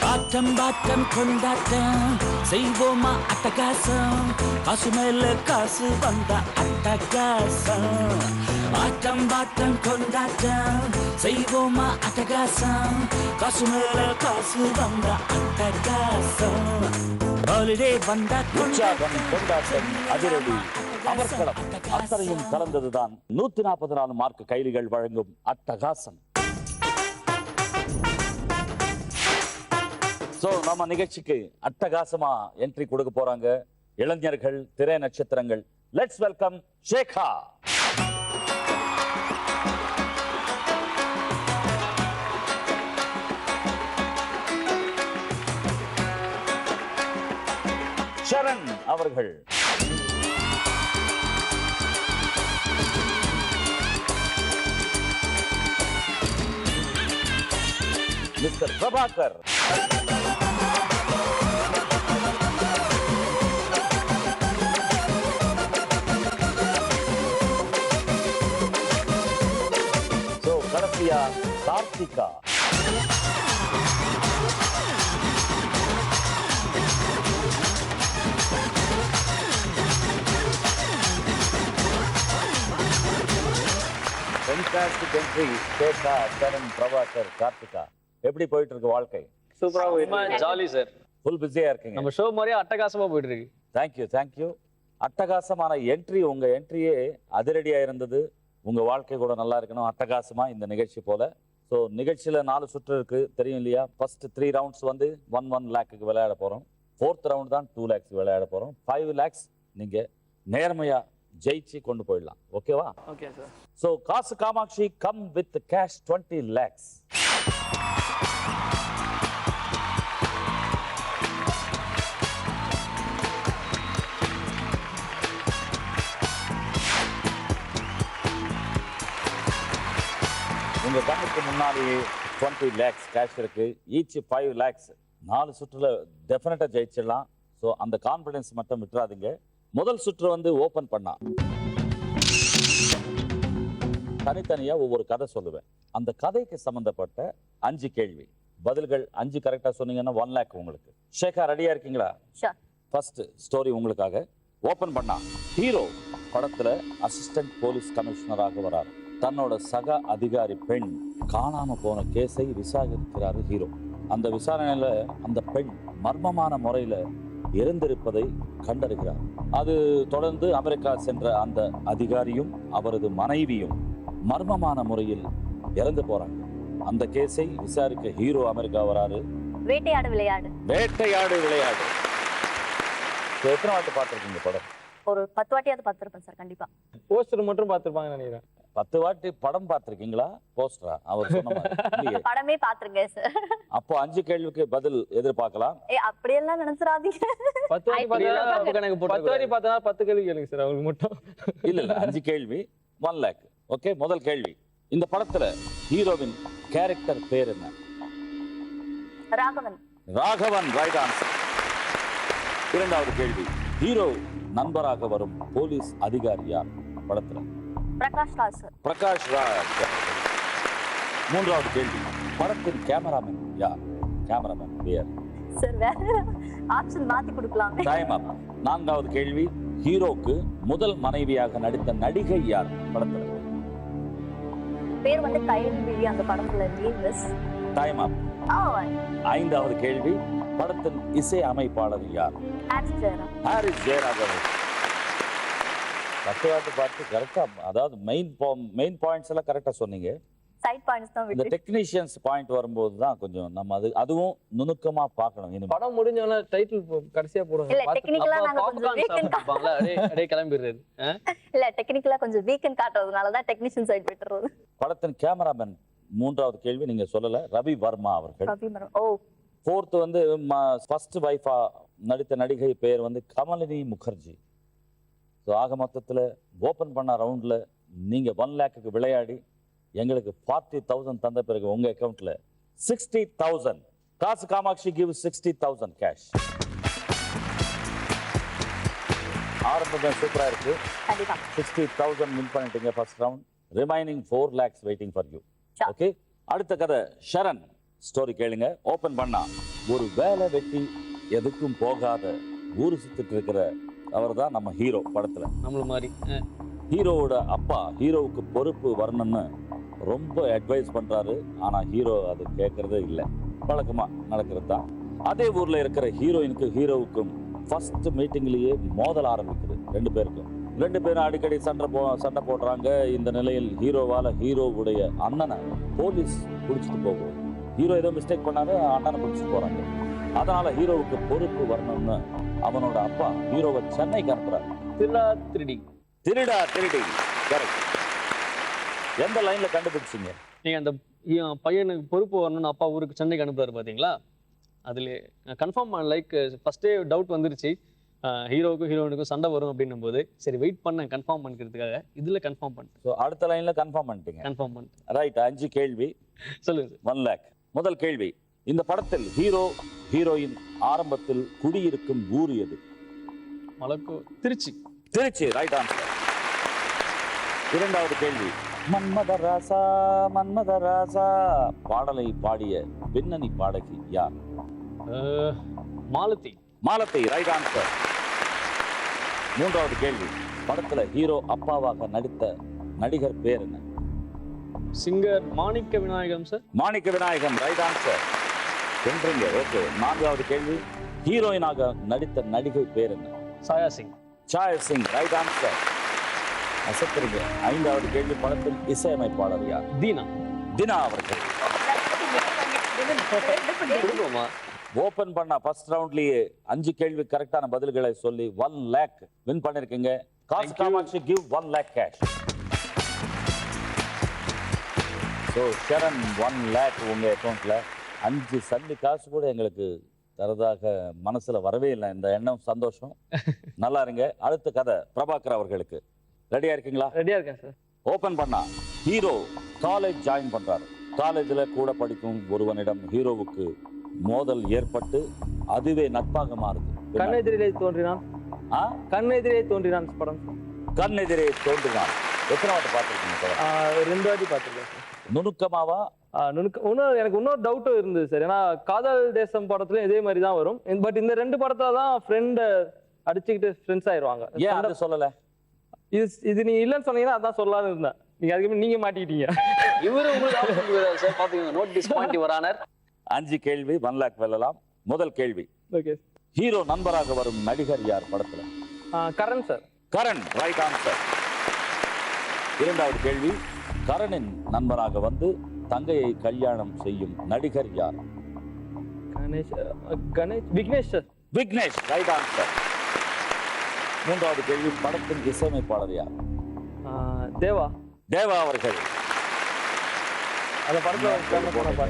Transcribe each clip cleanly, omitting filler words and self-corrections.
ஆட்டம் பாட்டம் கொண்டாட்டம் செய்வோமா அட்டகாசம், காசு மேல காசு வந்த அட்டகாசம். ஆட்டம் பாட்டம் கொண்டாட்டம் செய்வோமா அட்டகாசம், காசு மேல காசு வந்த அட்டகாசம். ஹாலிடே வந்த உற்சாகம், கொண்டாட்டம், அதிரடி, அமர்க்களம் அத்தனையும் கலந்ததுதான் 144 மார்க் கைலிகள் வழங்கும் அட்டகாசம். சோ நம்ம நிகழ்ச்சிக்கு அட்டகாசமா என்ட்ரி கொடுக்க போறாங்க இளைஞர்கள், திரை நட்சத்திரங்கள். Let's welcome ஷேகா. ஷரண் அவர்கள், மிஸ்டர் பிரபாகர், கடைசியா கார்த்திகா. Fantastic entry. ஷேகா, சரண், பிரபாகர், கார்த்திகா. எப்படி போயிட்டு இருக்கு வாழ்க்கை? சூப்பரா போயிட்டு ஜாலி சார். ஃபுல் பிஸியா இருக்கீங்க. நம்ம ஷோ மாதிரியே அட்டகாசமா போயிட்டு இருக்கு. தேங்க்யூ. அட்டகாசமான என்ட்ரி. உங்க என்ட்ரியே அதிரடியா இருந்தது. உங்க வாழ்க்கை கூட நல்லா இருக்கணும் அட்டகாசமா இந்த நிகழ்ச்சி போல. ஸோ நிகழ்ச்சியில 4 சுற்று இருக்கு, தெரியும் இல்லையா? ஃபர்ஸ்ட் 3 ரவுண்ட்ஸ் வந்து 1 லேக்குக்கு விளையாட போறோம். 4th ரவுண்ட் தான் 2 lakhs விளையாட போறோம். 5 lakhs நீங்க நேர்மையா ஜெயிச்சு கொண்டு போயிடலாம். ஓகேவா? Okay sir. ஸோ காசு Kamakshi come with cash 20 lakhs. உங்க கண்ணுக்கு முன்னாடி 20 lakhs கேஷ் இருக்கு. Each 5 lakhs. 4 சுற்றுல டெஃபினட்டா ஜெயிச்சிடலாம். ஸோ அந்த கான்பிடன்ஸ் மட்டும் விட்டுறாதீங்க. முதல் சுற்று வந்து ஓபன் பண்ணா தனித்தனியா ஒவ்வொரு கதை சொல்லுவேன். அந்த கதைக்கு சம்பந்தப்பட்ட 5 கேள்வி. பதில்கள் 5 கரெக்டா சொன்னீங்கன்னா 1 lakh உங்களுக்கு. ஷேகா, ரெடியா இருக்கீங்களா? ஃபர்ஸ்ட் ஸ்டோரி உங்களுக்காக. ஓபன் பண்ணா ஹீரோ படத்துல அசிஸ்டன்ட் போலீஸ் கமிஷனராக வராரு. தன்னோட சக அதிகாரி பெண் காணாம போன கேஸை விசாரிக்கிறாரு ஹீரோ. அந்த விசாரணையில அந்த பெண் மர்மமான முறையில இறந்திருப்பதை கண்டறிகிறார். அது தொடர்ந்து அமெரிக்கா சென்ற அந்த அதிகாரியும் அவரது மனைவியும் மர்மமான முறையில் இறந்து போறாங்க. அந்த கேஸை விசாரிக்க ஹீரோ அமெரிக்கா வராரு. வேட்டையாடு விளையாடு. எத்தனை வாட்டி பார்த்திருக்கீங்க படம்? ஒரு 10 வாட்டியாவது பார்த்திருப்பேன் சார். கண்டிப்பா போஸ்டர் மட்டும் பார்த்திருப்பாங்க நினைக்கிறேன். 10 வாட்டி படம் பார்த்திருக்கீங்களா? போஸ்டரா? அவர் சொன்ன மாதிரி படமே பார்த்திருக்கேன் சார். அப்போ 5 கேள்விக்கு பதில் எதிர்பார்க்கலாம். அப்படியெல்லாம் நினைச்சிராதீங்க. 10 வாட்டி பார்த்தா 10 கேள்வி கேளுங்க சார் அவங்களுக்கு மட்டும். இல்ல 5 கேள்வி 1 lakh. ஓகே, முதல் கேள்வி. இந்த படத்துல ஹீரோவின் கேரக்டர் பேர் என்ன? ராகவன். Right answer. இரண்டாவது கேள்வி. ஹீரோ நண்பராக வரும் போலீஸ் அதிகாரி யார் படத்துல? பிரகாஷ் ராஜ். மூன்றாவது கேள்வி. படத்தின் கேமராமேன் யார்? கேமராமேன் பேர் சார். வேற ஆப்ஷன் மாத்தி கொடுக்கலாம். டைம் அப். நான்காவது கேள்வி. ஹீரோக்கு முதல் மனைவியாக நடித்த நடிகை யார் படத்துல? பேர் வந்து கைல்விழி. அந்த படத்துல மிஸ். Time up. ஐந்தாவது கேள்வி. படத்தின் இசை அமைப்பாளர் யார்? ஹாரிஸ் ஜெயராஜ். 10 வாட்டி பார்த்து கரெக்டா, அதாவது மெயின் பாயிண்ட்ஸ் எல்லாம் கரெக்டா சொன்னீங்க. சைடு பாயிண்ட்ஸ் தான் இந்த டெக்னீஷியன்ஸ் பாயிண்ட் வரும்போது தான் கொஞ்சம் நம்ம அதுவும் நுணுக்கமா பார்க்கணும். இனிமே படம் முடிஞ்சோன டைட்டில் கடைசியா போடுவாங்க. இல்ல டெக்னிக்கலா நாங்க கொஞ்சம் வீக்கெண்ட் காட்டுவாங்களா? அப்படியே கிளம்பிடுறது. இல்ல டெக்னிக்கலா கொஞ்சம் வீக்கெண்ட் காட்டுறதுனால தான் டெக்னீஷியன் சைடு விட்டுறது. படத்தின் கேமராமேன். மூன்றாவது கேள்வி நீங்க சொல்லல. ரவி வர்மா அவர்கள். ஃபோர்த் வந்து ஃபர்ஸ்ட் வைஃபா நடித்த நடிகை பெயர் வந்து கமலினி முகர்ஜி. ஸோ ஆக மொத்தத்தில் ஓப்பன் பண்ண ரவுண்டில் நீங்கள் 1 lakhக்கு விளையாடி எங்களுக்கு 40,000 தந்த பிறகு உங்கள் அக்கௌண்ட்டில் 60,000. காசு காமாட்சி கிவ் 60,000 கேஷ். ஆரம்பம் சூப்பராக இருக்கு. 60,000 வின் பண்ணிட்டீங்க first round. Remaining 4 lakhs waiting for you. Sure. Okay, அடுத்த கதை ஷரண் ஸ்டோரி கேளுங்க. ஓபன் பண்ணா ஒரு வேலை வெட்டி எதுக்கும் போகாத ஊரு சுத்திட்டு இருக்கிற அவர் தான் நம்ம ஹீரோ படத்துல. நம்மள மாதிரி ஹீரோவோட அப்பா ஹீரோவுக்கு பொறுப்பு வரணும்னு ரொம்ப அட்வைஸ் பண்றாரு. ஆனா ஹீரோ அது கேட்கறதே இல்லை. வழக்கமா நடக்கிறது தான். அதே ஊர்ல இருக்கிற ஹீரோவுக்கும் ஃபர்ஸ்ட் மீட்டிங்லயே மோதல் ஆரம்பிக்குது ரெண்டு பேரும் அடிக்கடி சண்டை போடுறாங்க. இந்த நிலையில் ஹீரோவுடைய அண்ணனை போலீஸ் பிடிச்சிட்டு போகும். ஹீரோ ஏதோ மிஸ்டேக் பண்ணாரு, அண்ணனை பிடிச்சிட்டு போறாங்க. அதனால ஹீரோவுக்கு பொறுப்பு வரணும்னு அவனோட அப்பா ஹீரோவை சென்னைக்கு அனுப்புறாரு. திருடா திருடி கரெக்ட். எந்த லைன்ல கண்டுபிடிச்சீங்க நீங்க? அந்த பையனுக்கு பொறுப்பு வரணும்னு அப்பா ஊருக்கு சென்னைக்கு அனுப்புறாரு பாத்தீங்களா? அதுல கன்ஃபார்ம் லைக் ஃபர்ஸ்டே டவுட் வந்துருச்சு, ஹீரோவுக்கும் ஹீரோயினுக்கும் சண்டை வரும் அப்படின்னும் போது சரி வெயிட் பண்ண கன்ஃபார்ம் பண்ணிக்கிறதுக்காக இதுல கன்ஃபார்ம் பண்ணிட்டேன். ஸோ அடுத்த லைன்ல கன்ஃபார்ம் பண்ணிட்டீங்க. கன்ஃபார்ம் பண்ணிட்டேன். ரைட். 5 கேள்வி. சொல்லுங்க சார். 1 lakh. முதல் கேள்வி, இந்த படத்தில் ஹீரோயின் ஆரம்பத்தில் குடியிருக்கும் ஊர் எது? திருச்சி. Right answer. இரண்டாவது கேள்வி, மன்மதராசா மன்மதராசா பாடலை பாடிய பின்னணி பாடகி யார்? மாலதி. Right answer. மூன்றாவது கேள்வி, படத்துல ஹீரோ அப்பாவாக நடித்த நடிகர் பேர் என்ன? Singer Manikka Vinayagam sir. Manikka Vinayagam. Right answer. வென்றீங்க. ஓகே. நான்காவது கேள்வி, ஹீரோயினாக நடித்த நடிகை பேர் என்ன? சாயா சிங். Right answer. அசத்துறீங்க. ஐந்தாவது கேள்வி, படத்தில் இசையமைப்பாளர் யார்? தினா அவர்கள். ஓபன் பண்ண ஃபர்ஸ்ட் ரவுண்ட்லயே 5 கேள்வி கரெக்டான பதில்களை சொல்லி 1 lakh வின் பண்ணிருக்கீங்க. காசு Kamakshi give 1 lakh cash. So Sharan 1 lakh உங்க அக்கௌண்ட்ல. 5 சல்லி காசு கூட எங்களுக்கு தரதாக மனசுல வரவே இல்லை. இந்த எண்ணம் சந்தோஷம். நல்லா இருங்க. அடுத்த கதை பிரபாகர் அவர்களுக்கு. ரெடியா இருக்கீங்களா? ரெடியா இருக்கேன் சார். ஓபன் பண்ணா ஹீரோ காலேஜ் ஜாயின் பண்றாரு. காலேஜ்ல கூட படிக்கும் ஒருவனிடம் ஹீரோவுக்கு மோதல் ஏற்பட்டு அதுவே நட்பாக மாறுது. கண்ணெதிரே தோன்றினான். படம். கண்ணெதிரே தோன்றினான். எத்தனை வாட்டி பார்த்திருக்கீங்க? 2 வாட்டி பார்த்திருக்கேன். நுணுக்கமாவா? எனக்கு இன்னொரு டவுட்டும் இருந்தது சார். ஏன்னா காதல் தேசம் படத்துலயும் இதே மாதிரி தான் வரும். பட் இந்த 2 படத்துல தான் ஃப்ரெண்ட் அடிச்சுக்கிட்டு ஃப்ரெண்ட்ஸ் ஆயிடுவாங்க. ஏன் அது சொல்லல? இது நீங்க இல்லன்னு சொன்னீங்கன்னா அதான் சொல்லலாம்னு இருந்தேன். நீங்க அதுக்கு நீங்க மாட்டிக்கிட்டீங்க. இவரு உங்களுக்கு சார் பாத்தீங்க. Note டிஸ்பாயிண்ட் your honour. 5 கேள்வி 1 lakh வெல்லலாம். முதல் கேள்வி, ஓகே. ஹீரோ நண்பராக வரும் நடிகர் யார் படத்துல? Karan sir. Karan. Right answer. இரண்டாவது கேள்வி, கரணின் நண்பராக வந்து தங்கையை கல்யாணம் செய்யும் நடிகர் யார்? Vignesh sir. Vignesh. Right answer. மூன்றாவது கேள்வி, படத்தின் இசையமைப்பாளர் யார்? தேவா அவர்கள். அந்த படத்துல.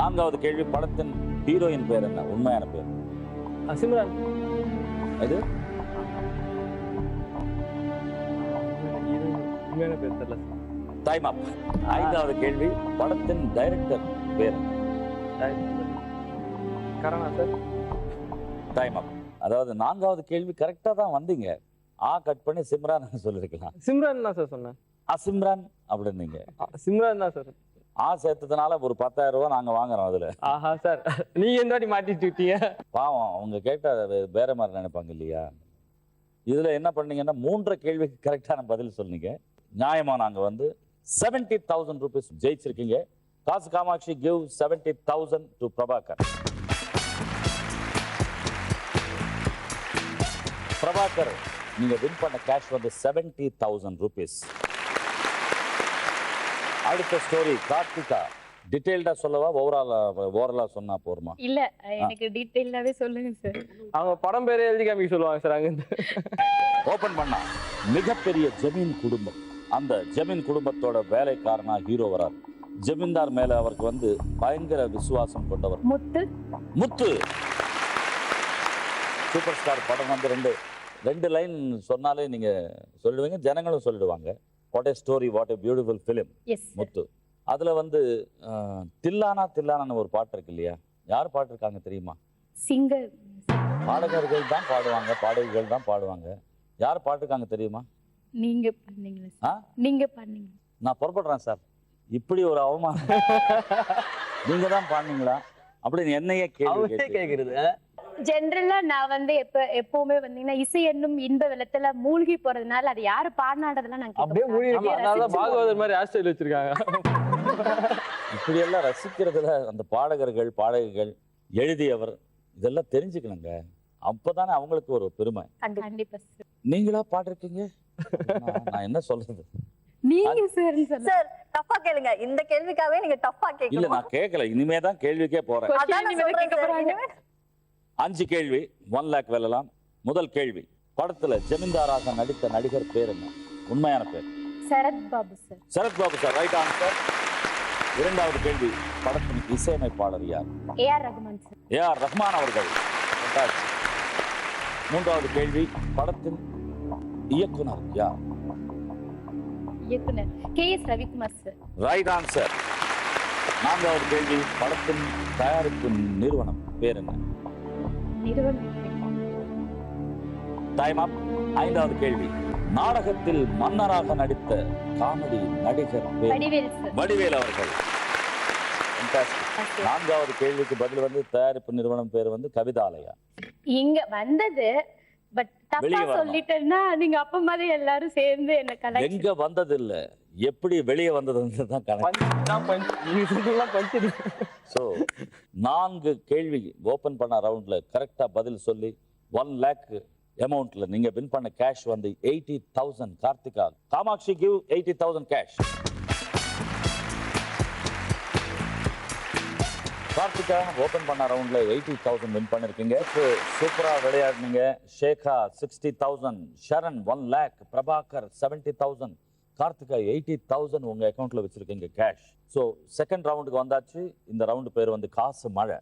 நான்காவது கேள்வி, படத்தின் ஹீரோயின் பேர் என்ன? உண்மையான பேர்? சிம்ரன். அது உண்மையான பேர் தெரியல. Time up. ஐந்தாவது கேள்வி, படத்தின் டைரக்டர் பேர்? கரணா சார். டைம் அப். அதாவது 4வது கேள்வி கரெக்டா தான் வந்தீங்க. கட் பண்ணி சிம்ரான் சொல்லிருக்கலாம். சிம்ரன் தான் சார் சொன்னேன். சிம்ரான் அப்படின்னீங்க. சிம்ரன் தான் சார். சேர்த்ததுனால ஒரு 10,000 ரூபாய் நாங்க வாங்குறோம் அதுல. சார் நீங்க எந்த வாட்டி மாட்டிட்டு இருக்கீங்க? பாவம், அவங்க கேட்டா வேற மாதிரி நினைப்பாங்க இல்லையா? இதுல என்ன பண்ணீங்கன்னா 3 கேள்விக்கு கரெக்டான பதில் சொன்னீங்க. நியாயமா நாங்க வந்து 70,000 rupees ஜெயிச்சிருக்கீங்க. காசு காமாட்சி கிவ் 70,000 டு பிரபாகர். பிரபாகர், நீங்க வின் பண்ண கேஷ் வந்து 70,000 rupees. அடுத்த ஸ்டோரி கார்த்திகா. டீடைல்டா சொல்லவா ஓவராலா சொன்னா போறமா? இல்ல எனக்கு டீடைலாவே சொல்லுங்க சார். அவங்க படம் பேரே எழுதி காமிக்க சொல்லுவாங்க சார். அங்க ஓபன் பண்ணா மிகப்பெரிய ஜமீன் குடும்பம். அந்த ஜமீன் குடும்பத்தோட வேலைக்காரனா ஹீரோ வரார். ஜமீன்தார் மேல அவருக்கு வந்து பயங்கர விசுவாசம் கொண்டவர். முத்து. சூப்பர் ஸ்டார் படம் வந்து ரெண்டு லைன் சொன்னாலே நீங்க சொல்லுவீங்க, ஜனங்களும் சொல்லிடுவாங்க. What a story, what a beautiful film. Muthu. அதுல வந்து தில்லானா தில்லானான்னு ஒரு பாட்டு இருக்கு இல்லையா? யார் பாட்டிருக்காங்க தெரியுமா? சிங்கர். பாடகர்கள் தான் பாடுவாங்க, பாடகிகள் தான் பாடுவாங்க. யார் பாட்டிருக்காங்க தெரியுமா? நீங்க பண்ணீங்க. நீங்க பண்ணீங்க. நான் புறப்படுறேன் சார். இப்படி ஒரு அவமானம் நீங்க தான் பாடுனீங்களா அப்படின்னு என்னையே கேள்வி கேக்குறது. ஜென்ரலா நான் வந்து எப்பவுமே வந்தீங்கன்னா இசை என்னும் இன்ப வெள்ளத்துல மூழ்கி போறதுனால அது யாரு பாடினான்றதெல்லாம் நான் அப்படியே மூழ்கி அதனாலதான் பாகவதர் மாதிரி ஹேர் ஸ்டைல் வச்சிருக்காங்க. இப்படி எல்லாம் ரசிக்கிறதுல அந்த பாடகர்கள் பாடகிகள் எழுதியவர் இதெல்லாம் தெரிஞ்சுக்கணுங்க. அப்பதானே அவங்களுக்கு ஒரு பெருமை. கண்டிப்பா சார். நீங்களா பாடிருக்கீங்க? நான் என்ன சொல்றது? நீங்க சார் டஃபா கேளுங்க. இந்த கேள்விக்காவே நீங்க டஃபா இல்ல கேட்கணும். நான் கேட்கல, இனிமேதான் கேள்விக்கே போறேன். அதான் நான் சொல்றேன் சார். 5 கேள்வி 1 லேக் வெல்லலாம். முதல் கேள்வி, படத்துல ஜமீன்தாராக நடித்த நடிகர் பேர் என்ன? உண்மையான பேர்? Sarath Babu sir. Sarath Babu sir, right answer. இரண்டாவது கேள்வி, படத்தின் இசையமைப்பாளர் யார்? AR Rahman sir. AR Rahman அவர்கள். மூன்றாவது கேள்வி, படத்தின் இயக்குனர் யார்? இயக்குனர் KS Ravikumar sir. Right answer. நான்காவது கேள்வி, படத்தின் தயாரிப்பு நிறுவனம் பேர் என்ன? Time up. ஐந்தாவது கேள்வி, நாடகத்தில் மன்னராக நடித்த காமெடி நடிகர் பேர்? வடிவேல் அவர்கள். நான்காவது கேள்விக்கு பதில் வந்து தயாரிப்பு நிறுவனம் பேர் வந்து கவிதாலயா. இங்க வந்தது பட் தப்பா சொல்லிட்டேன்னா நீங்க அப்ப மாதிரி எல்லாரும் சேர்ந்து என்ன கலாய்ச்சி. எங்க வந்தது இல்ல, எப்படி வெளியே வந்தது தான் கணக்கு. சோ 4 கேள்வி ஓபன் பண்ண ரவுண்ட்ல கரெக்டா பதில் சொல்லி 1 லேக் அமௌண்ட்ல நீங்க வின் பண்ண கேஷ் வந்து 80,000. Karthika, Kamakshi give 80,000 cash. Karthika open பண்ண ரவுண்ட்ல 80,000 வின் பண்ணிருக்கீங்க. சூப்பரா விளையாடுனீங்க. ஷேகா 60,000, ஷரண் 1 லேக், பிரபாகர் 70,000, கார்த்திகா 80,000 உங்க அக்கௌண்ட்ல வச்சிருக்கீங்க கேஷ். ஸோ செகண்ட் ரவுண்டுக்கு வந்தாச்சு. இந்த ரவுண்டு பேர் வந்து காசு மழை.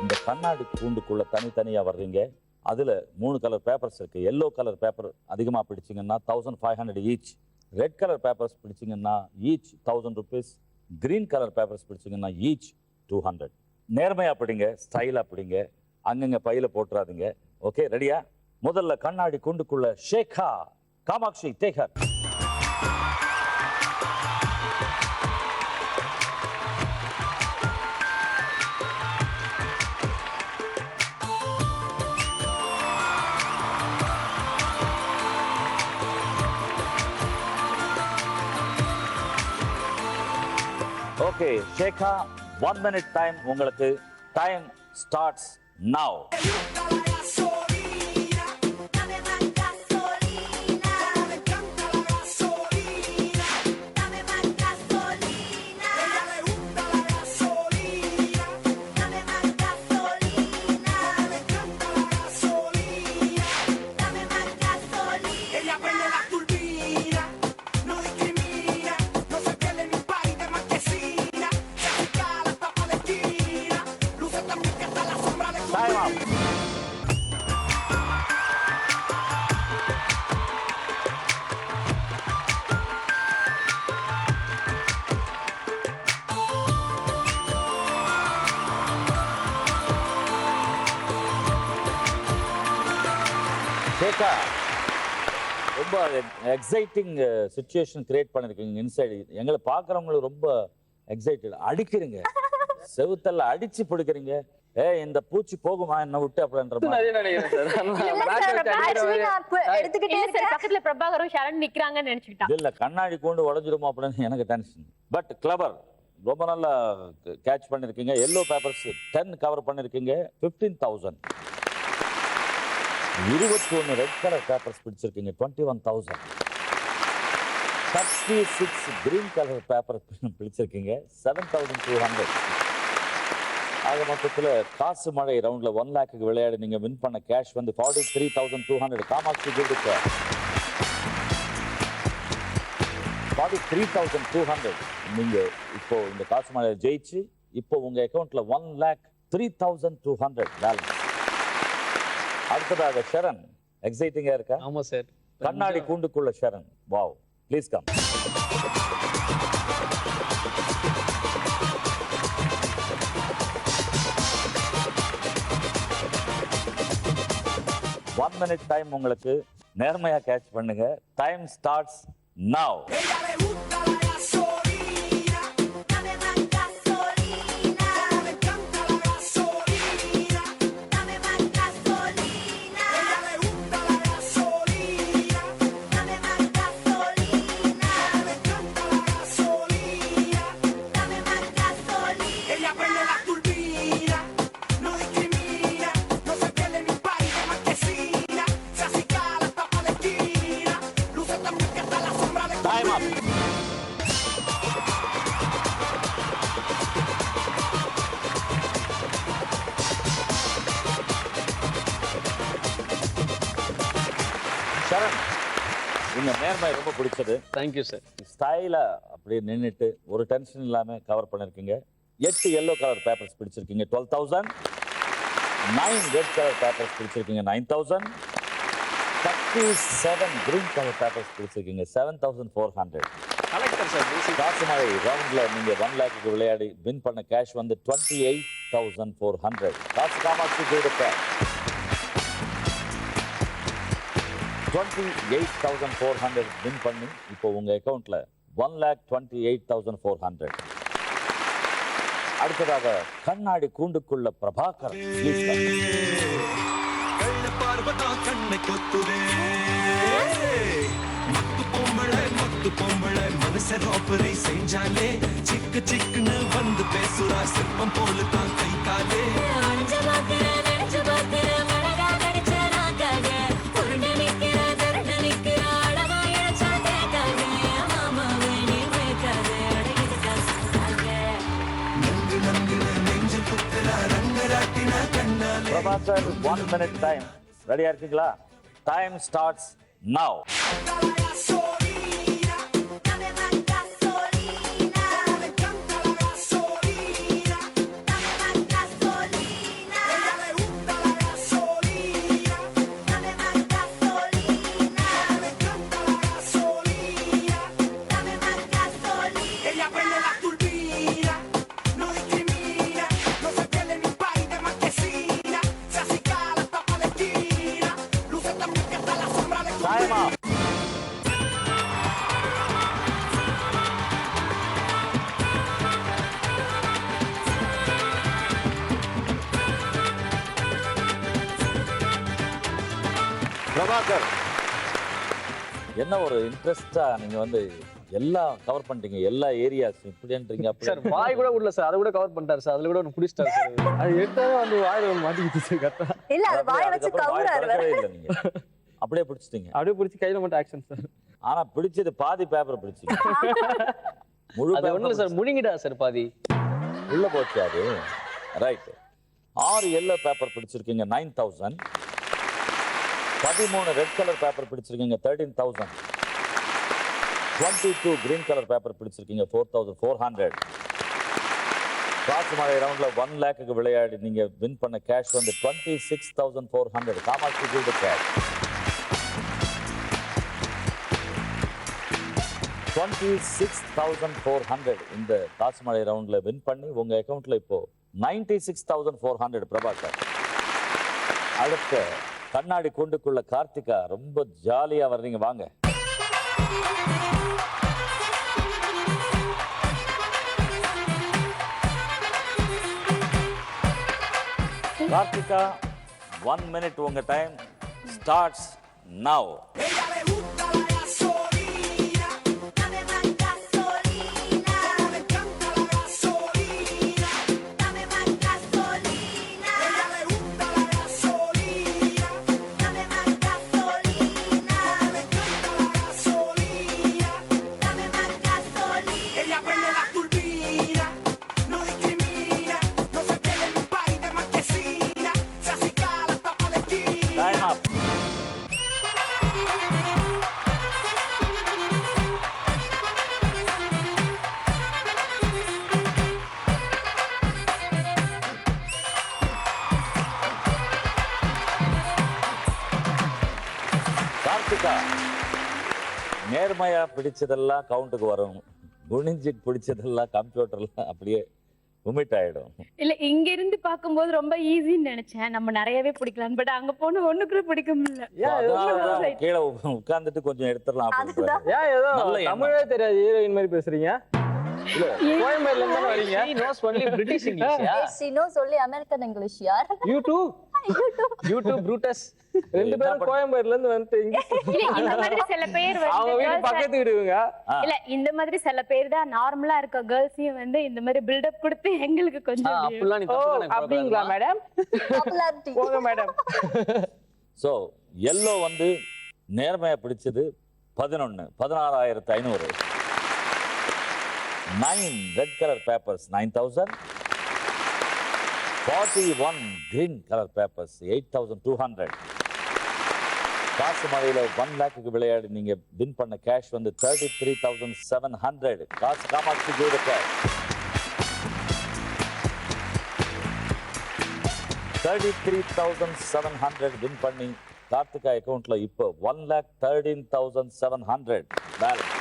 இந்த கண்ணாடி கூண்டுக்குள்ள தனித்தனியா வர்றீங்க. அதுல 3 கலர் பேப்பர்ஸ் இருக்கு. எல்லோ கலர் பேப்பர் அதிகமா பிடிச்சிங்கன்னா 1500 ஈச். ரெட் கலர் பேப்பர்ஸ் பிடிச்சிங்கன்னா each 1000 rupees. Green colour papers பிடிச்சிங்கன்னா ஈச் 200. நேர்மையா பிடிங்க, ஸ்டைலா பிடிங்க, அங்கங்க பையில போட்டுறாதீங்க. ஓகே, ரெடியா? முதல்ல கண்ணாடி கூண்டுக்குள்ள ஷேகா, காமாட்சி டேகர். ஓகே ஷேகா, 1 minute டைம் உங்களுக்கு. Time starts now. ஷேகா, ரொம்ப எக்ஸைட்டிங் சிச்சுவேஷன் கிரியேட் பண்ணிருக்கீங்க இன்சைடு. எங்களை பார்க்குறவங்களுக்கு ரொம்ப எக்ஸைட்டட். அடிக்கிறீங்க, செவுத்தல்ல அடிச்சு பிடிக்கிறீங்க. இந்த பூச்சி போகுமா என்ன விட்டு அப்படின்ற பக்கத்துல பிரபாகரும் ஷரண் நிக்கிறாங்கன்னு நினைச்சுக்கிட்டான். இல்ல கண்ணாடி கூண்டு உடஞ்சிருமோ அப்படின்னு எனக்கு டென்ஷன். பட் கிளவர், ரொம்ப நல்லா கேட்ச் பண்ணிருக்கீங்க. எல்லோ பேப்பர்ஸ் 10 கவர் பண்ணிருக்கீங்க. 15,000. 21 ரெட் கலர் பேப்பர்ஸ் பிடிச்சிருக்கீங்க. 21,000. 36 கிரீன் கலர் பேப்பர் பிடிச்சிருக்கீங்க. 7,200. ஆக மொத்தத்தில் காசு மழை ரவுண்ட்ல 1 லேக்குக்கு விளையாடி நீங்க வின் பண்ண கேஷ் வந்து 43,200. காமாட்சி கிஃப்ட் 43,200. நீங்க இப்போ இந்த காசு மழையை ஜெயிச்சு இப்போ உங்க அக்கௌண்ட்ல 1,03,200 பேலன்ஸ். அடுத்ததாக ஷரண், எக்ஸைட்டிங்கா இருக்கா? ஆமா சார். கண்ணாடி கூண்டுக்குள்ள Sharan, wow, please come. One minute time உங்களுக்கு. நேர்மையா கேட்ச் பண்ணுங்க. Time starts now. Time up. சரண், இந்த நேர்மை ரொம்ப பிடிச்சது. Thank you sir. ஸ்டைலா அப்படியே நின்னுட்டு ஒரு டென்ஷன் இல்லாம கவர் பண்ணிருக்கீங்க. 8 yellow color பேப்பர்ஸ் பிடிச்சிருக்கீங்க 12,000. 9 red color பேப்பர்ஸ் பிடிச்சிருக்கீங்க 9,000. 37 green color பேப்பர்ஸ் பிடிச்சிருக்கீங்க 7,400. கலெக்டர் சார் பேசிக் காசுமழை ரவுண்ட்ல நீங்க 1 lakhக்கு விளையாடி வின் பண்ண கேஷ் வந்து 28,400. காசு காமாட்சி கொடுக்க 28,400 வின் பண்ணி இப்போ உங்க அக்கவுண்ட்ல 1,28,400. அடுத்ததாக கண்ணாடி கூண்டுக்குள்ள பிரபாகர். கண்ணை கொத்துதே மத்து பொம்பளை மனுஷன் ஆப்பரை செஞ்சாலே சிக்கு சிக்குன்னு வந்து பேசுறா சிற்பம் போல தான் கை காலே நெஞ்சு குத்துறா ரங்கராட்டினா கண்ணாலே. Prabhakar 1 minute time. ரெடியா இருக்கீங்களா? Time starts now. Time up. Prabhakar, என்ன ஒரு இன்ட்ரெஸ்டா நீங்க வந்து எல்லாம் கவர் பண்ணிட்டீங்க, எல்லா ஏரியாஸ் இப்படின்றீங்க. சார் வாய் கூட விடல சார், அதை கூட கவர் பண்ணிட்டாரு சார். அதுல கூட ஒன்று பிடிச்சிட்டாரு சார். அது எடுத்தாலும் வந்து வாயில மாட்டிக்கிச்சு சார் கரெக்டா. இல்ல அது வாயை வச்சு கவுறாரு வேற. நீங்க அப்படியே பிடிச்சிட்டீங்க. அப்படியே பிடிச்சி கையில மட்டும் ஆக்ஷன் சார். ஆனா பிடிச்சது பாதி பேப்பர் பிடிச்சிங்க. முழு அது ஒண்ணும் இல்ல சார், முழுங்கிடா சார் பாதி. உள்ள போச்சு அது. ரைட். 6 yellow பேப்பர் பிடிச்சிருக்கீங்க 9,000. 13 ரெட் கலர் பேப்பர் பிடிச்சிருக்கீங்க 13,000. 22 கிரீன் கலர் பேப்பர் பிடிச்சிருக்கீங்க 4,400. காசுமழை ரவுண்ட்ல 1 lakhக்கு விளையாடி நீங்க வின் பண்ண கேஷ் வந்து 26,400. Kamakshi gold cash 26,400. இந்த காசுமழை ரவுண்ட்ல வின் பண்ணி உங்க அக்கவுண்ட்ல இப்போ 96,400. பிரபாகர். அடுத்த கண்ணாடி கூண்டுக்குள்ள கார்த்திகா, ரொம்ப ஜாலியா வர்றீங்க, வாங்க. கார்த்திகா 1 minute உங்க time starts now. Time up. Karthika, நேர்மையா பிடிச்சதெல்லாம் கவுண்ட்டுக்கு வரும், குனிஞ்சு பிடிச்சதெல்லாம் கம்ப்யூட்டர்ல அப்படியே உமிட் ஆயிடும். இல்ல இங்க இருந்து பாக்கும்போது ரொம்ப ஈஸின்னு நினைச்சேன், நம்ம நிறையவே பிடிக்கலாம். பட் அங்க போன ஒண்ணுக்குள்ள பிடிக்க முடியல. அதனாலதான் கீழே உட்கார்ந்துட்டு கொஞ்சம் எடுத்துடலாம் அப்படின்றாரு. ஏன் ஏதோ நல்ல எண்ணம். தமிழே தெரியாது ஹீரோயின் மாதிரி பேசுறீங்க? இல்ல கோயம்பேடுல இருந்து வரீங்க. She knows only British English. Yeah. She knows only American English, yaar. YouTube Brutus. ரெண்டு பேரும் கோயம்பேடுல இருந்து வந்து இங்க இல்ல இந்த மாதிரி சில பேர் அவங்க வந்து வீட்டு girls பக்கத்து வீடுங்க. இல்ல இந்த மாதிரி சில பேர் தான் நார்மலா இருக்க கேர்ள்ஸையும் வந்து இந்த மாதிரி பில்டப் கொடுத்து எங்களுக்கு கொஞ்சம் அப்படியே- அப்படிலாம் நீ ஓ தப்பு கணக்கு அப்படிங்களா போடாதம்மா. மேடம்? Popularity. போங்க மேடம். ஸோ எல்லோ வந்து நேர்மையா பிடிச்சது 11, 16,500. 9 red colour papers 9,000. 41 green colour papers 8,200. காசு மழையில 1 லேக்குக்கு விளையாடி நீங்க வின் பண்ண கேஷ் வந்து 33,700. காசு Kamakshi give the cash. 33,700 win பண்ணி கார்த்திகா அக்கவுண்ட்ல இப்போ 1,13,700 பேலன்ஸ்.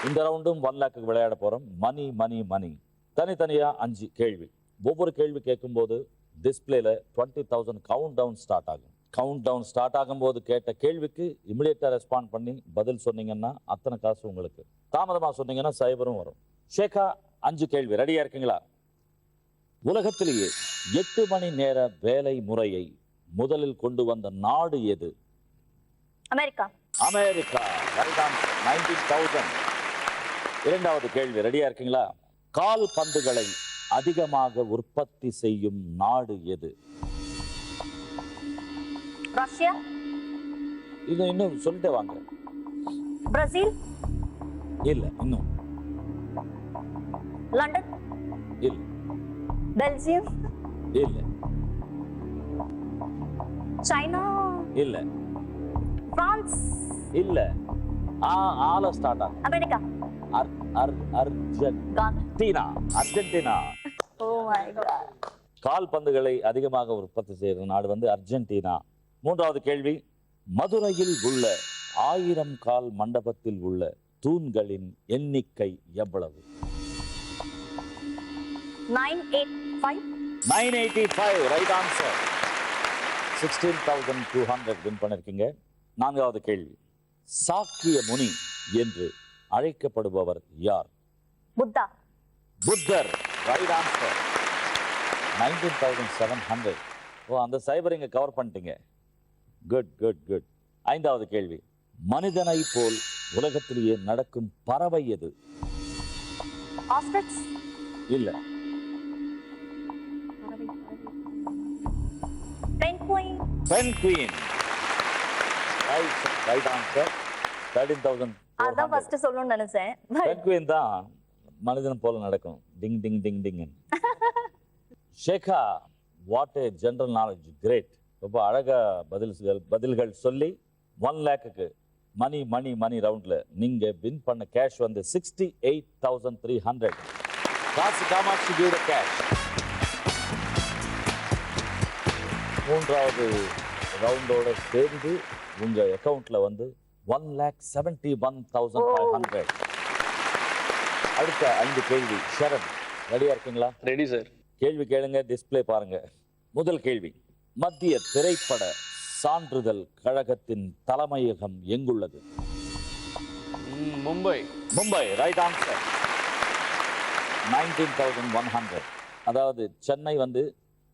இந்த ரவுண்டும் 1 லேக்குக்கு விளையாட போறோம். மணி மணி மணி. தனித்தனியா 5 கேள்வி. ஒவ்வொரு கேள்வி கேட்கும்போது டிஸ்பிளேல 20,000 கவுண்ட் டவுன் ஸ்டார்ட் ஆகும். கவுண்ட் டவுன் ஸ்டார்ட் ஆகும்போது கேட்ட கேள்விக்கு இமிடியேட்டா ரெஸ்பாண்ட் பண்ணி பதில் சொன்னீங்கன்னா அத்தனை காசு உங்களுக்கு. தாமதமா சொன்னீங்கன்னா சைபரும் வரும். ஷேகா 5 கேள்வி ரெடியா இருக்கீங்களா? உலகத்திலேயே 8 மணி நேர வேலை முறையை முதலில் கொண்டு வந்த நாடு எது? America. அமெரிக்கா. Right answer. 19,000. இரண்டாவது கேள்வி ரெடியா இருக்கீங்களா? கால் பந்துகளை அதிகமாக உற்பத்தி செய்யும் நாடு எது? Russia. இது இன்னும் சொல்லிட்டே வாங்க. Brazil. இல்ல இன்னும் London. இல்ல Belgium. இல்ல China. இல்ல France. இல்ல ஆல ஸ்டார்ட் ஆகும். America. Argentina. Argentina. Oh my god. கால் பந்துகளை அதிகமாக உற்பத்தி செய்கிற நாடு வந்து அர்ஜென்டினா. மூன்றாவது கேள்வி, மதுரையில் உள்ள 1000 கால் மண்டபத்தில் உள்ள தூண்களின் எண்ணிக்கை எவ்வளவு? 985. 985. Right answer. 16,200 வின் பண்ணிருக்கீங்க. நான்காவது கேள்வி, சாக்கிய முனி என்று அழைக்கப்படுபவர் யார்? Buddha. புத்தர். Right answer. 19,700. ஓ அந்த சைபர் இங்க கவர் பண்ணிட்டீங்க. Good good good. ஐந்தாவது கேள்வி, மனிதனை போல் உலகத்திலேயே நடக்கும் பறவை எது? Ostrich. இல்ல Penguin. பென்குயின். Right answer. 13,000. அதான் ஃபர்ஸ்ட் சொல்லணும்னு நினைச்சேன். பென்குயின் தான் மனிதன் போல நடக்கும். டிங் டிங் டிங் டிங். Shekha, what a general knowledge. Great. ரொம்ப அழகா பதில்கள் சொல்லி 1 லேக்குக்கு மணி மணி மணி ரவுண்ட்ல நீங்க வின் பண்ண கேஷ் வந்து 68,300. காசு காமாட்சி give the cash. மூன்றாவது ரவுண்டோட சேர்ந்து உங்க அக்கவுண்ட்ல வந்து 1,71,500. அடுத்த 5 கேள்வி. ஷரண் ரெடியா இருக்கீங்களா? Ready sir. கேள்வி கேளுங்க, டிஸ்ப்ளே பாருங்க. முதல் கேள்வி, மத்திய திரைப்பட சான்றிதழ் கழகத்தின் தலைமையகம் எங்குள்ளது? மும்பை. மும்பை. Right answer. 19,100. அதாவது சென்னை வந்து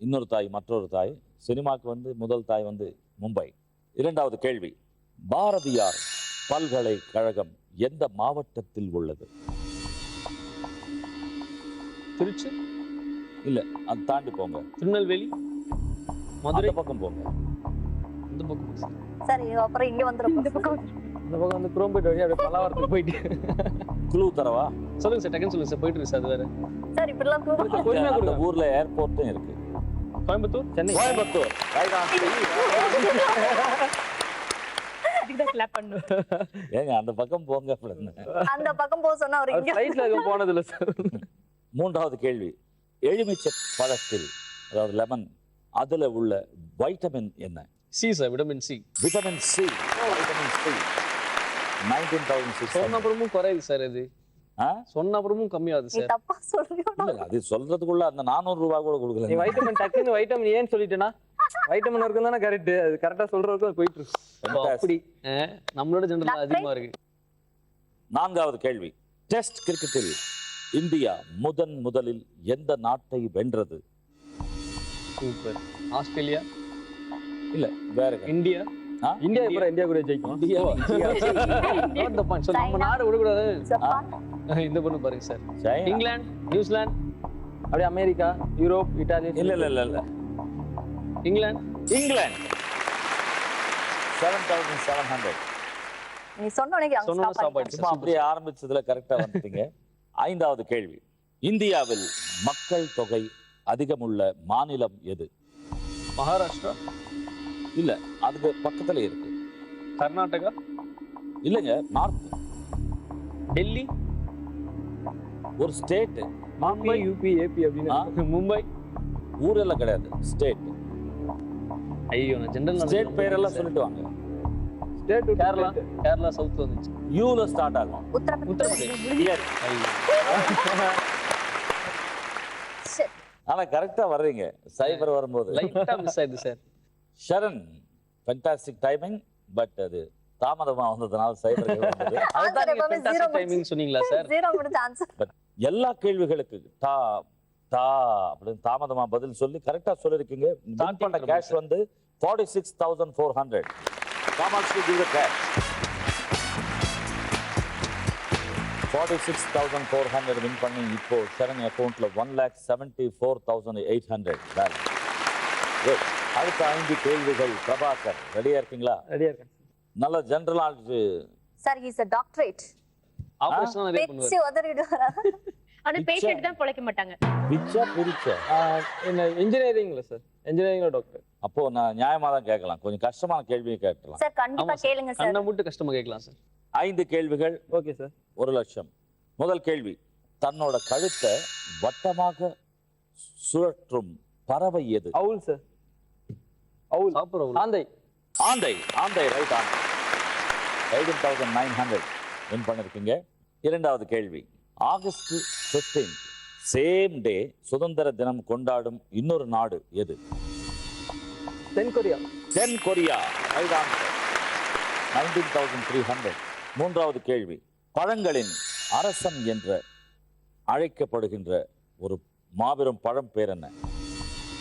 இன்னொரு தாய், மற்றொரு தாய். சினிமாக்கு வந்து முதல் தாய் வந்து மும்பை. இரண்டாவது கேள்வி, பாரதியார் பல்கலைக்கழகம் எந்த மாவட்டத்தில் உள்ளது? திருச்சி. இல்ல, அது தாண்டி போங்க. திருநெல்வேலி. மதுரை. அந்த பக்கம் போங்க. இந்த பக்கம் சார். சரி அப்புறம் இங்க வந்துரும். இந்த பக்கம் இந்த பக்கம் வந்து குரோம்பேட் வழியா அப்படியே பல்லாவரத்துக்கு போயிட்டு. குளூ தரவா? சொல்லுங்க சார், டக்குன்னு சொல்லுங்க சார். போயிட்டு இருக்கு சார். அது வேற. சார் இப்படிலாம் பொறுமையா அந்த கொடுங்க. ஊர்ல ஏர்போர்ட்டும் இருக்கு. கோயம்புத்தூர். சென்னை. கோயம்புத்தூர். Right answer. அதுக்கு தான் கிளாப் பண்ணுவேன். ஏங்க அந்த பக்கம் போங்க அப்படின்னு. அந்த பக்கம் போக சொன்னா அவர் இங்க ஃளைட்ல எதுவும் போனது இல்ல சார். மூன்றாவது கேள்வி, எலுமிச்சை பழத்தில், அதாவது லெமன், அதுல உள்ள வைட்டமின் என்ன? C sir, vitamin C. Vitamin C. Vitamin C. 19,600. சொன்ன அப்புறமும் குறையுது சார் இது. சொன்ன அப்புறமும் கம்மியாகுது நீ சார். தப்பா சொல்றியோ இல்ல அது சொல்றதுக்குள்ள அந்த 400 ரூபாய் கூட நீ கொடுக்கல. வைட்டமின் டக்குன்னு வைட்டமின் ஏன்னு சொல்லிட்டேனா வைட்டமின் இருக்கும் தானே கரெக்ட். அது கரெக்டா சொல்றதுக்கு போயிட்டு இருக்கு. அப்படி நம்மளோட ஜெனரல் அதிகமா இருக்கு. 4வது கேள்வி. டெஸ்ட் கிரிக்கெட்டில் இந்தியா முதலில் எந்த நாட்டை வென்றது? சூப்பர். ஆஸ்திரேலியா இல்ல வேற இந்தியா. இந்தியா எப்பறம் இந்தியா கூட ஜெயிக்கும்? Not the point. So, நம்ம நாடு விடக்கூடாது. ஜப்பான் இந்த பொண்ணு பாருங்க சார். சைனா. இங்கிலாந்து, நியூசிலாந்து, அப்படியே அமெரிக்கா, யூரோப், இட்டாலி. இல்ல இங்கிலாந்து. இங்கிலாந்து 7700. நீ சொன்ன உடனே அங்க சொன்னோட ஸ்டாப் ஸ்டாப் ஆயிடுச்சு. சும்மா அப்படியே ஆரம்பிச்சதுல கரெக்டா வந்துட்டீங்க. 5வது கேள்வி. இந்தியாவில் மக்கள் தொகை அதிகமுள்ள மாநிலம் எது? மகாராஷ்டிரா, இல்ல அதுக்கு பக்கத்துல இருக்கு. கர்நாடகா, இல்லங்க நார்த். டெல்லி, ஒரு ஸ்டேட். மும்பை, யூபி, ஏபி அப்படின்னு. மும்பை. ஊரெல்லாம் கிடையாது, ஸ்டேட். ஐயோ நான் ஜெனரல் ஸ்டேட் பேரெல்லாம் சொல்லிட்டு வாங்க. ஸ்டேட் கேரளா, கேரளா சவுத் வந்துச்சு. யூல ஸ்டார்ட் ஆகும். உத்தரப்பிரதேஷ். Clear. ஐயோ Shit. ஆனா கரெக்டா வர்றீங்க சைபர் வரும்போது. லைட்டா மிஸ் ஆயிடுது sir. Sharan fantastic timing, but அது தாமதமா வந்ததுனால சைபர் வந்தது. அதுதான் நீங்க எப்பவுமே fantastic zero timing சொன்னீங்களா சார்? ஜீரோ முடிஞ்ச ஆன்சர். பட் எல்லா கேள்விகளுக்கு டா டா அப்படின்னு தாமதமா பதில் சொல்லி கரெக்டா சொல்லிருக்கீங்க. வின் பண்ண கேஷ் வந்து 46,400. Kamakshi give the cash. 46,400 win பண்ணி இப்போ சரண் அக்கவுண்ட்ல 1,74,800 பேலன்ஸ். குட். அடுத்த 5 கேள்விகள். பிரபாகர் ரெடியா இருக்கீங்களா? ரெடியா இருக்கேன். நல்ல general knowledge. Sir he is a doctorate. Operation நிறைய வெச்சி பண்ணுவாரு. உதறிடுவாரா? ஆனா பேஷண்ட் தான் பொழைக்க மாட்டாங்க. பிச்சா பிரிச்சா. என்ன இன்ஜினியரிங்ல சார்? இன்ஜினியரிங்ல டாக்டர். அப்போ நான் நியாயமா தான் கேட்கலாம், கொஞ்சம் கஷ்டமான கேள்வியை கேட்கலாம். சார் கண்டிப்பா ஆமா சார். கேளுங்க சார். கண்ணை மூட்டு கஷ்டமா கேட்கலாம் சார். 5 கேள்விகள். Okay sir. 1 லட்சம். முதல் கேள்வி. தன்னோட கழுத்தை வட்டமாக சுழற்றும் பறவை எது? அவுல் சார். அவுல். சாப்பிடுறோம். ஆந்தை. ஆந்தை. ஆந்தை ரைட். ஆந்தை 18,900 வின் பண்ணிருக்கீங்க. 2வது கேள்வி. ஆகஸ்ட் 15 சேம் டே சுதந்திர தினம் கொண்டாடும் இன்னொரு நாடு எது? தென் கொரியா. தென் கொரியா ரைட் ஆன்சர். 19,300. 3வது கேள்வி. பழங்களின் அரசன் என்ற அழைக்கப்படுகின்ற ஒரு மாபெரும் பழம் பேர் என்ன?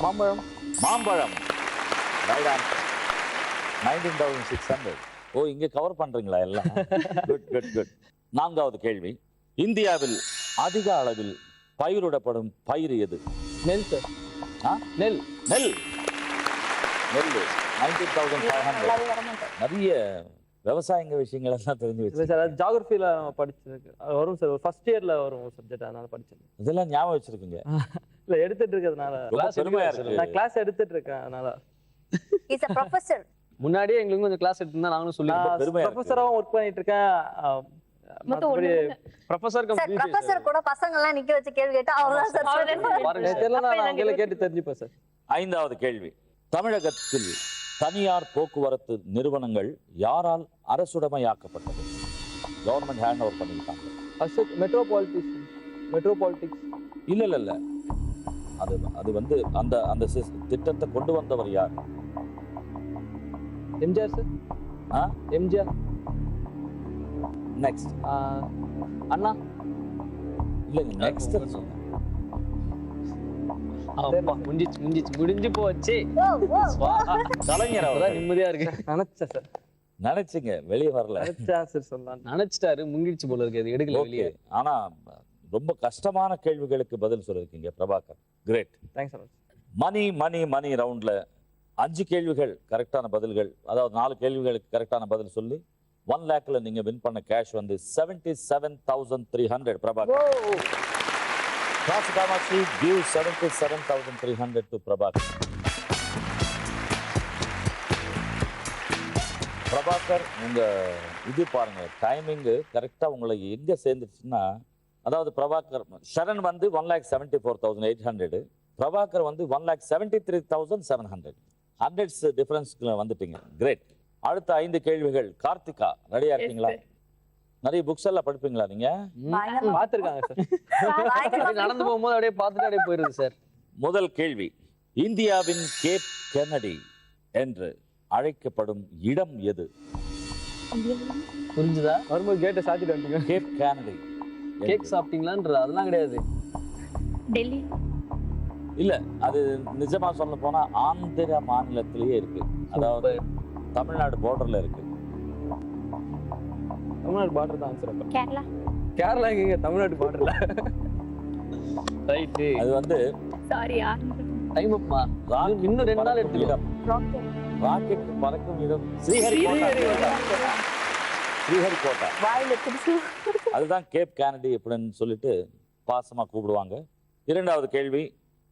மாம்பழம். மாம்பழம் ரைட் ஆன்சர். 19,600. ஓ இங்க கவர் பண்றீங்களா எல்லாம்? Good good good. 4வது கேள்வி. இந்தியாவில் அதிக அளவில் பயிரிடப்படும் பயிர் எது? நெல் சார். நெல். நெல். நெல் 19,500. எல்லாரும் வர மாட்டாங்க. நிறைய விவசாயிங்க விஷயங்கள் எல்லாம் தெரிஞ்சு இல்ல வச்சு சார் அது ஜியோகிராஃபில படிச்சிருக்கு. அது வரும் சார். ஃபர்ஸ்ட் இயர்ல வரும் சப்ஜெக்ட், அதனால படிச்சேன். இதெல்லாம் ஞாபகம் வச்சிருக்கீங்க. இல்ல எடுத்துட்டு இருக்கிறதுனால. ரொம்ப பெருமையா இருக்கு. நான் கிளாஸ் எடுத்துட்டு இருக்கேன் அதனால. He is a professor. முன்னாடியே எங்களுக்கு கொஞ்சம் கிளாஸ் எடுத்திருந்தா நாங்களும் சொல்லி பெருமையா இருக்கு. ப்ரொஃபஸராவும் ஒர்க் பண்ணிட்டு இருக்கேன். மொத்தம் ஒண்ணு ப்ரொஃபசர் சார் ப்ரொஃபசர் கூட பசங்க எல்லாம் நிக்க வச்சு கேள்வி கேட்டா அவர்தான் சார் சொல்லுவாரு. தெரியல நான் அவங்கள கேட்டு தெரிஞ்சுப்பேன் சார். 5வது கேள்வி. தமிழகத்தில் தனியார் போக்குவரத்து நிறுவனங்கள் யாரால் அரசுடைமையாக்கப்பட்டது? கவர்மெண்ட் ஹேண்ட் ஓவர் பண்ணிட்டாங்க. அசோக் மெட்ரோபாலிட்டிக்ஸ். இல்ல இல்ல இல்ல அது வந்து அந்த அந்த திட்டத்தை கொண்டு வந்தவர் யார்? எம்ஜிஆர் சார். எம்ஜிஆர். நெக்ஸ்ட். அண்ணா. இல்லங்க நெக்ஸ்ட். முடிஞ்சு போச்சு. கலைஞர் அதான் அவர்கள். நிம்மதியா இருக்கு. நினைச்சேன் சார். நினைச்சீங்க வெளியே வரல. நினைச்சேன் சார் சொல்லலாம். நினைச்சிட்டாரு முங்கிடுச்சு போல இருக்கு. அது எடுக்கல ஓகே. வெளியே. ஆனா ரொம்ப கஷ்டமான கேள்விகளுக்கு பதில் சொல்லிருக்கீங்க Prabhakar. Great. Thanks sir. Money money money ரவுண்ட்ல 5 கேள்விகள் கரெக்டான பதில்கள், அதாவது 4 கேள்விகளுக்கு கரெக்டான பதில் சொல்லி 1 lakhல நீங்க வின் பண்ண கேஷ் வந்து 77,300. பிரபாகர். Kamakshi give 77,300 to Prabhakar. பிரபாகர் உங்க இது பாருங்க டைமிங் கரெக்டா உங்களை எங்க சேர்ந்துச்சுன்னா, அதாவது பிரபாகர் ஷரண் வந்து 1,74,800, பிரபாகர் வந்து 1,73,700. 100s டிஃபரன்ஸ்ல வந்துட்டீங்க. கிரேட். அடுத்த 5 கேள்விகள். கார்த்திகா ரெடியா இருக்கீங்களா? நிறைய புக்ஸ் எல்லாம் படிப்பீங்களா நீங்க? பாத்துருக்காங்க சார். அப்படியே நடந்து போகும்போது அப்படியே பார்த்துட்டு அப்படியே போயிருது சார். முதல் கேள்வி, இந்தியாவின் கேப் கெனடி என்று அழைக்கப்படும் இடம் எது? புரிஞ்சுதா? வரும்போது கேட்டை சாத்திட்டு வந்துட்டீங்க. Gap Kennedy. கேக் சாப்பிட்டீங்களான்ற அதெல்லாம் கிடையாது. டெல்லி. இல்ல, அது நிஜமா சொல்ல போனா ஆந்திர மாநிலத்திலேயே இருக்கு. அதாவது தமிழ்நாடு பார்டர்ல இருக்கு. தமிழ்நாடு பார்டர் தான் ஆன்சர். கேரளா. கேரளா எங்க? தமிழ்நாடு பார்டர்ல. ரைட்டு. அது வந்து சாரி டைம் அப்மா. இன்னும் 2 நாள் எடுத்துக்கலாம். ராக்கெட் பறக்கும் இடம் ஸ்ரீஹரிகோட்டா. ஸ்ரீஹரிகோட்டா. வாயில திருச்சு. அதுதான் கேப் கெனடி அப்படின்னு சொல்லிட்டு பாசமா கூப்பிடுவாங்க. இரண்டாவது கேள்வி,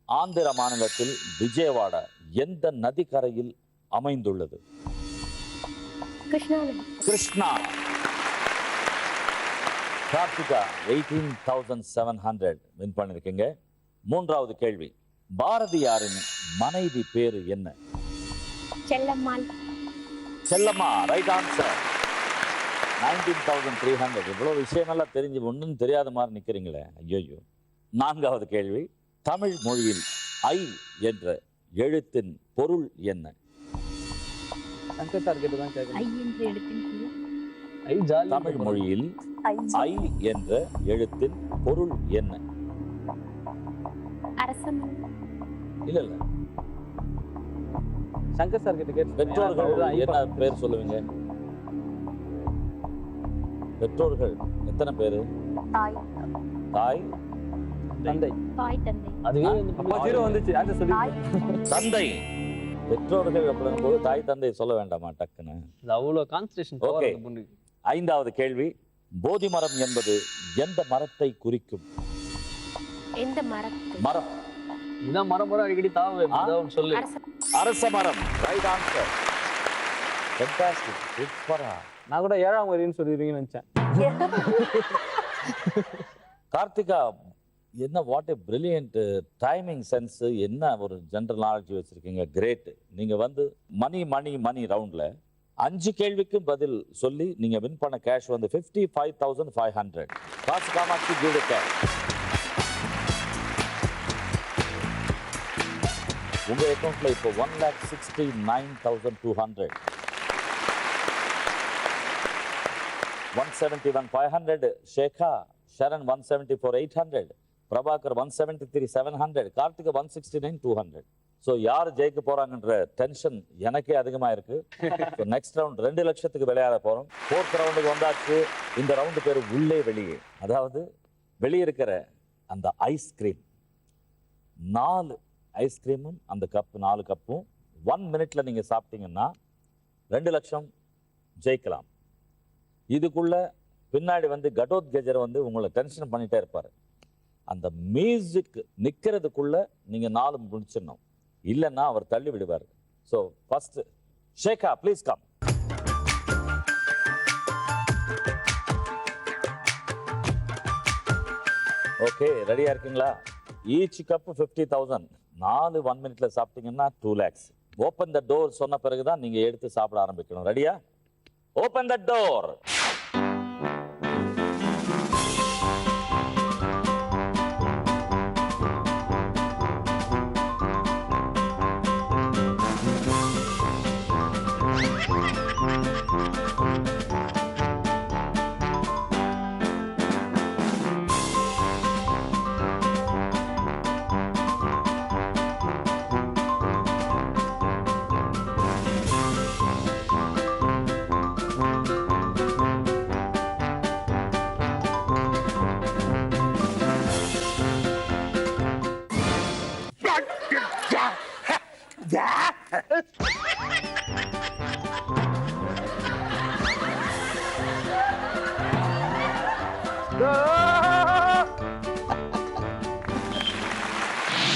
ஆந்திர மாநிலத்தில் விஜயவாடா எந்த நதிக்கரையில் அமைந்துள்ளது? கிருஷ்ணா. கார்த்திகா 18,700 வின் பண்ணிருக்கீங்க. மூன்றாவது கேள்வி, பாரதியாரின் மனைவி பேரு என்ன? செல்லம்மாள். செல்லம்மா. Right answer. 19,300. இவ்வளவு விஷயமெல்லாம் தெரிஞ்சு ஒன்றும் தெரியாத மாதிரி நிக்கிறீங்களே, ஐயோ. நான்காவது கேள்வி, தமிழ் மொழியில் ஐ என்ற எழுத்தின் பொருள் என்ன? சங்கர் சார் கிட்ட தான் கேட்கணும். ஐ என்ற எழுத்தின் பொருள். ஐ ஜாலி. தமிழ் மொழியில் ஐ என்ற எழுத்தின் பொருள் என்ன? அரசமரம். இல்ல இல்ல, சங்கர் சார் கிட்ட கேட்டு. பெற்றோர்கள் என்ன பேர் சொல்லுவீங்க? பெற்றோர்கள் எத்தனை பேரு? தாய். தாய், தந்தை. தாய் தந்தை. அதுவே அப்பா ஜீரோ வந்துச்சு. ஆன்சர் சொல்லி. தந்தை. பெற்றோர்கள் அப்படின் போது தாய் தந்தை சொல்ல வேண்டாமா டக்குன்னு? அவ்வளவு கான்சன்ட்ரேஷன் பவர் Okay. அந்த பொண்ணுக்கு. ஐந்தாவது கேள்வி, போதி மரம் என்பது எந்த மரத்தை குறிக்கும்? எந்த மரத்தை? மரம். இதான் மரம் அடிக்கடி தாவே அதான் சொல்லு. அரச மரம். Right answer. ஃபேண்டாஸ்டிக். சூப்பரா. நான் கூட 7ஆம் வரின்னு சொல்லிடுவீங்கன்னு நினைச்சேன். கார்த்திகா, என்ன what a brilliant timing sense, என்ன ஒரு ஜெனரல் நாலேஜ் வச்சிருக்கீங்க. கிரேட். நீங்க வந்து மணி மணி மணி ரவுண்ட்ல 5 கேள்விக்கு பதில் சொல்லி நீங்க வின் பண்ண கேஷ் வந்து 55,500. காசு காமாட்சி give the cash. உங்க அக்கௌண்ட்ல இப்போ 1,69,200. 171,500. ஷேகா ஷரண் 174,800. பிரபாகர் 173,700. கார்த்திகா 169,200. ஸோ யார் ஜெயிக்க போறாங்கன்ற டென்ஷன் எனக்கே அதிகமா இருக்கு. நெக்ஸ்ட் ரவுண்ட் 2 லட்சத்துக்கு விளையாட போறோம். 4th ரவுண்டுக்கு வந்தாச்சு. இந்த ரவுண்டு பேர் உள்ளே வெளியே. அதாவது வெளியே இருக்கிற அந்த ஐஸ்கிரீம், 4 ஐஸ்கிரீமும் அந்த கப் 4 கப்பும் 1 மினிட்ல நீங்க சாப்பிட்டீங்கன்னா 2 லட்சம் ஜெயிக்கலாம். இதுக்குள்ள பின்னாடி வந்து கடோத் கெஜர் வந்து உங்களை டென்ஷன் பண்ணிட்டே இருப்பாரு. அந்த மியூசிக் நிக்கிறதுக்குள்ள நீங்க 4 முடிச்சிடணும், இல்லைன்னா அவர் தள்ளி விடுவார். So first Shekha please come. Okay, ரெடியா இருக்கீங்களா? Each cup 50,000. 4 1 மினிட்ல சாப்பிட்டீங்கன்னா 2 lakhs. ஓப்பன் த டோர் சொன்ன பிறகுதான் நீங்க எடுத்து சாப்பிட ஆரம்பிக்கணும். ரெடியா? Open the door.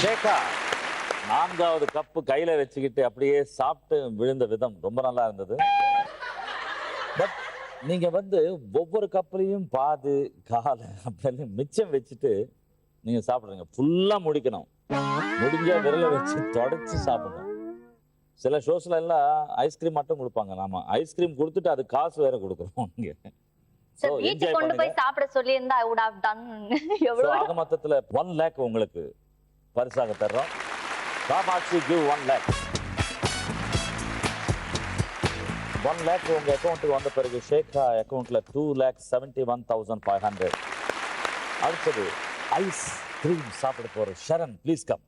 ஷேகா 4வது கப்பு கையில வச்சுக்கிட்டு அப்படியே சாப்பிட்டு விழுந்த விதம் ரொம்ப நல்லா இருந்தது. பட் நீங்க வந்து ஒவ்வொரு கப்புலையும் பாது காலை அப்படின்னு மிச்சம் வச்சுட்டு நீங்க சாப்பிடுறீங்க. ஃபுல்லா முடிக்கணும். முடிஞ்ச விரலை வச்சு தொடச்சு சாப்பிடணும். சில ஷோஸ்ல எல்லாம் ஐஸ்கிரீம் மட்டும் கொடுப்பாங்க. நாம ஐஸ்கிரீம் கொடுத்துட்டு அது காசு வேற கொடுக்குறோம். இங்க சார் So, வீட்டுக்கு enjoy கொண்டு போய் பண்ணுங்க. சாப்பிட சொல்லி இருந்தா I would have done. So, எவ்வளவு ஆக மொத்தத்துல 1 lakh உங்களுக்கு பரிசாக தர்றோம். Kamakshi give 1 lakh. 1 lakh உங்க அக்கௌண்ட்டுக்கு வந்த பிறகு ஷேகா அக்கௌண்ட்ல 2,71,500. அடுத்தது ஐஸ் கிரீம் சாப்பிட போற ஷரண், ப்ளீஸ் கம்.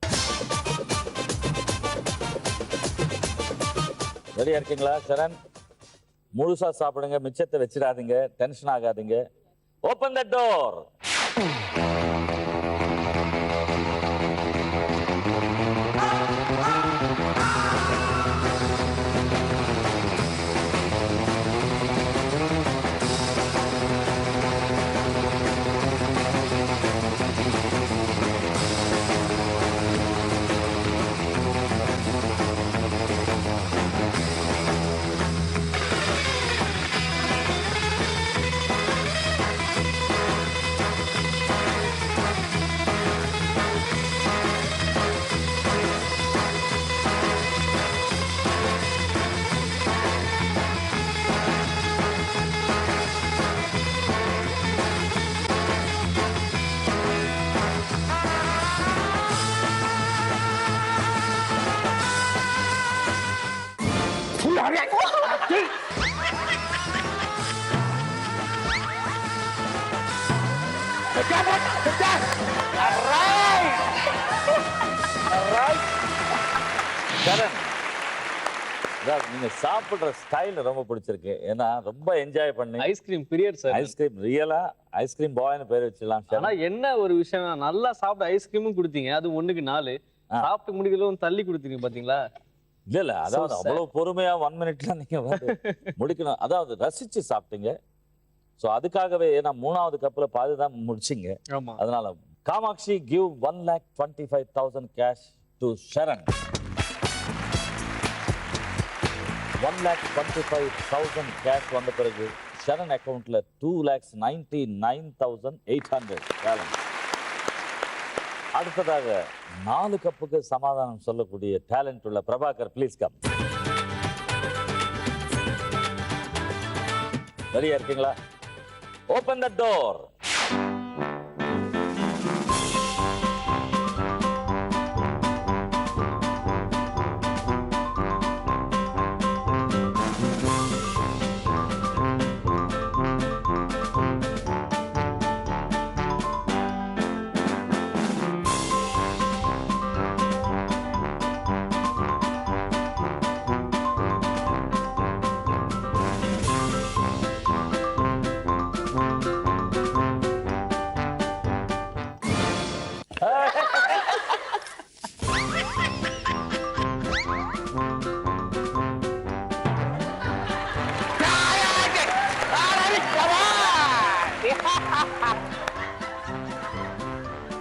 ரெடியா இருக்கீங்களா ஷரண்? முழுசா சாப்பிடுங்க, மிச்சத்தை வச்சிடாதீங்க, டென்ஷன் ஆகாதீங்க. Open the door. ஷரண், நீங்க சாப்பிடுற ஸ்டைல் ரொம்ப பிடிச்சிருக்கு. ஏன்னா ரொம்ப என்ஜாய் பண்ணி ஐஸ்கிரீம் பீரியட் சார். ஐஸ்கிரீம் ரியலா ஐஸ்கிரீம் பாய்னு பேர் வச்சிடலாம். ஆனா என்ன ஒரு விஷயம், நல்லா சாப்பிட ஐஸ்கிரீமும் கொடுத்தீங்க, அது 1க்கு 4 சாப்பிட்டு முடிக்கிறதும் தள்ளி கொடுத்தீங்க பாத்தீங்களா? இல்ல அதாவது அவ்வளவு பொறுமையா 1 மினிட்ல நீங்க வந்து முடிக்கணும். அதாவது ரசிச்சு சாப்பிட்டீங்க. சோ அதுக்காகவே ஏன்னா 3வது கப்ல பாதி தான் முடிச்சிங்க. ஆமா. அதனால Kamakshi give 1,25,000 cash to Sharan. 1,25,000 cash வந்த பிறகு ஷரண் அக்கவுண்ட்ல 2,99,800 பேலன்ஸ். அடுத்ததாக 4 கப்புக்கு சமாதானம் சொல்லக்கூடிய டேலண்ட் உள்ள பிரபாகர், ப்ளீஸ் கம். ரெடியா இருக்கீங்களா? Open the door.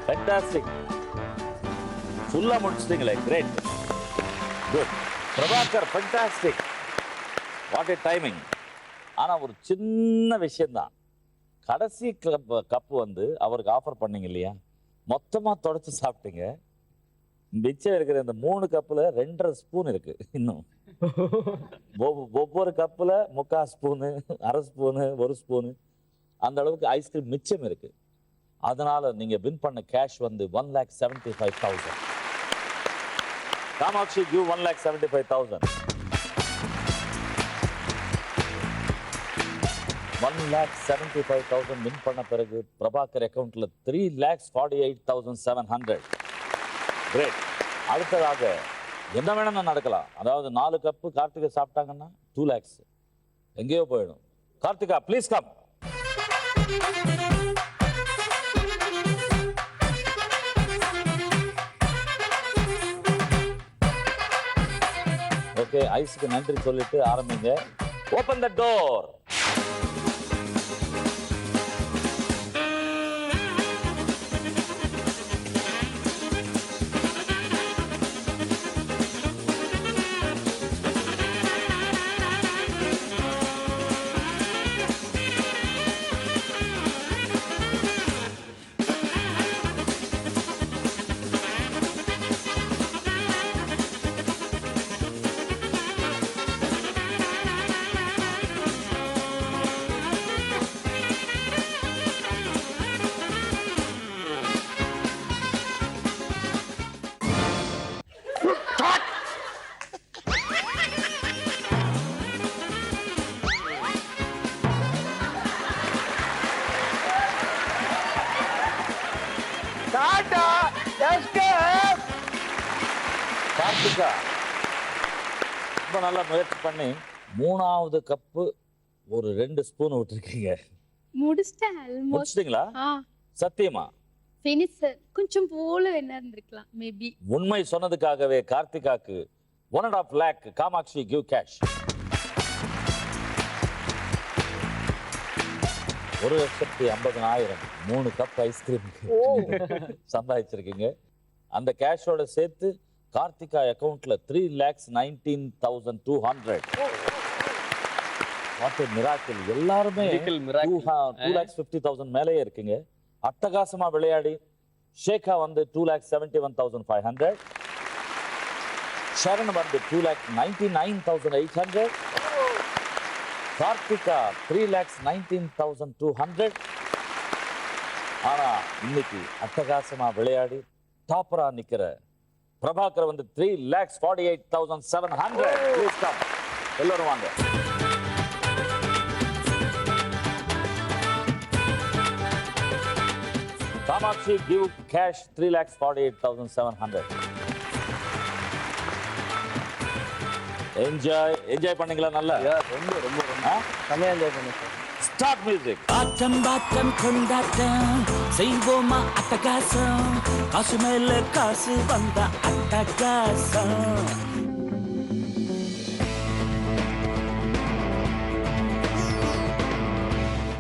Fantastic. ஃபுல்லா முடிச்சிட்டீங்களே, great, good. Prabhakar fantastic, what a timing. ஆனா ஒரு சின்ன விஷயம்தான், கடைசி கப்பு வந்து அவருக்கு ஆஃபர் பண்ணீங்க இல்லையா, மொத்தமா தொடச்சு சாப்பிட்டீங்க. மிச்சம் இருக்கிற இந்த 3 கப்புல 2.5 ஸ்பூன் இருக்கு. இன்னும் ஒவ்வொரு கப்புல 3/4 ஸ்பூனு, 1/2 ஸ்பூனு, 1 ஸ்பூனு அந்த அளவுக்கு ஐஸ்கிரீம் மிச்சம் இருக்கு. அதனால நீங்க வின் பண்ண கேஷ் வந்து 1,75,000. காமாட்சி give 1,75,000. 1,75,000 வின் பண்ண பிறகு பிரபாகர் அக்கவுண்ட்ல 3,48,700. கிரேட். அடுத்ததாக என்ன வேணும்னு நடக்கலாம். அதாவது 4 கப்பு கார்த்திகா சாப்பிட்டாங்கன்னா 2 lakhs எங்கேயோ போயிடும். Karthika, please come. ஓகே, ஐஸ்க்கு நன்றி சொல்லிட்டு ஆரம்பிங்க. Open the door. கார்த்திகா ரொம்ப நல்லா முயற்சி பண்ணி 3வது கப்பு ஒரு 2 ஸ்பூன் விட்டுருக்கீங்க. முடிச்சிட்டேன் ஆல்மோஸ்ட். முடிச்சிட்டீங்களா? சத்தியமா? ஃபினிஷ் கொஞ்சம் போல என்ன இருந்திருக்கலாம் மேபி. உண்மை சொன்னதுக்காகவே கார்த்திகாக்கு 1.5 lakh Kamatchi give cash. 1,50,000 3 cup ice cream சம்பாதிச்சிருக்கீங்க. அந்த கேஷோட சேர்த்து கார்த்திகா அக்கவுண்ட்ல 3,19,200. What a miracle. எல்லாருமே Miracle, miracle. 2,50,000 மேலேயே இருக்கீங்க. அட்டகாசமா விளையாடி ஷேகா வந்து 2,71,500, ஷரண் வந்து 2,99,800, கார்த்திகா 3,19,200. ஆனா இன்னைக்கு அட்டகாசமா விளையாடி டாப்பரா நிக்கிற பிரபாகர் வந்து 3,48,700. Please come. எல்லாரும் வாங்க. Kamakshi give cash 3,48,700. என்ஜாய் பண்ணீங்களா? நல்லா ரொம்ப ரொம்ப ரொம்ப செமையா என்ஜாய் பண்ணேன் சார். Start music. ஆட்டம் பாட்டம் கொண்டாட்டம் செய்வோமா அட்டகாசம், காசு மேல காசு வந்த அட்டகாசம்.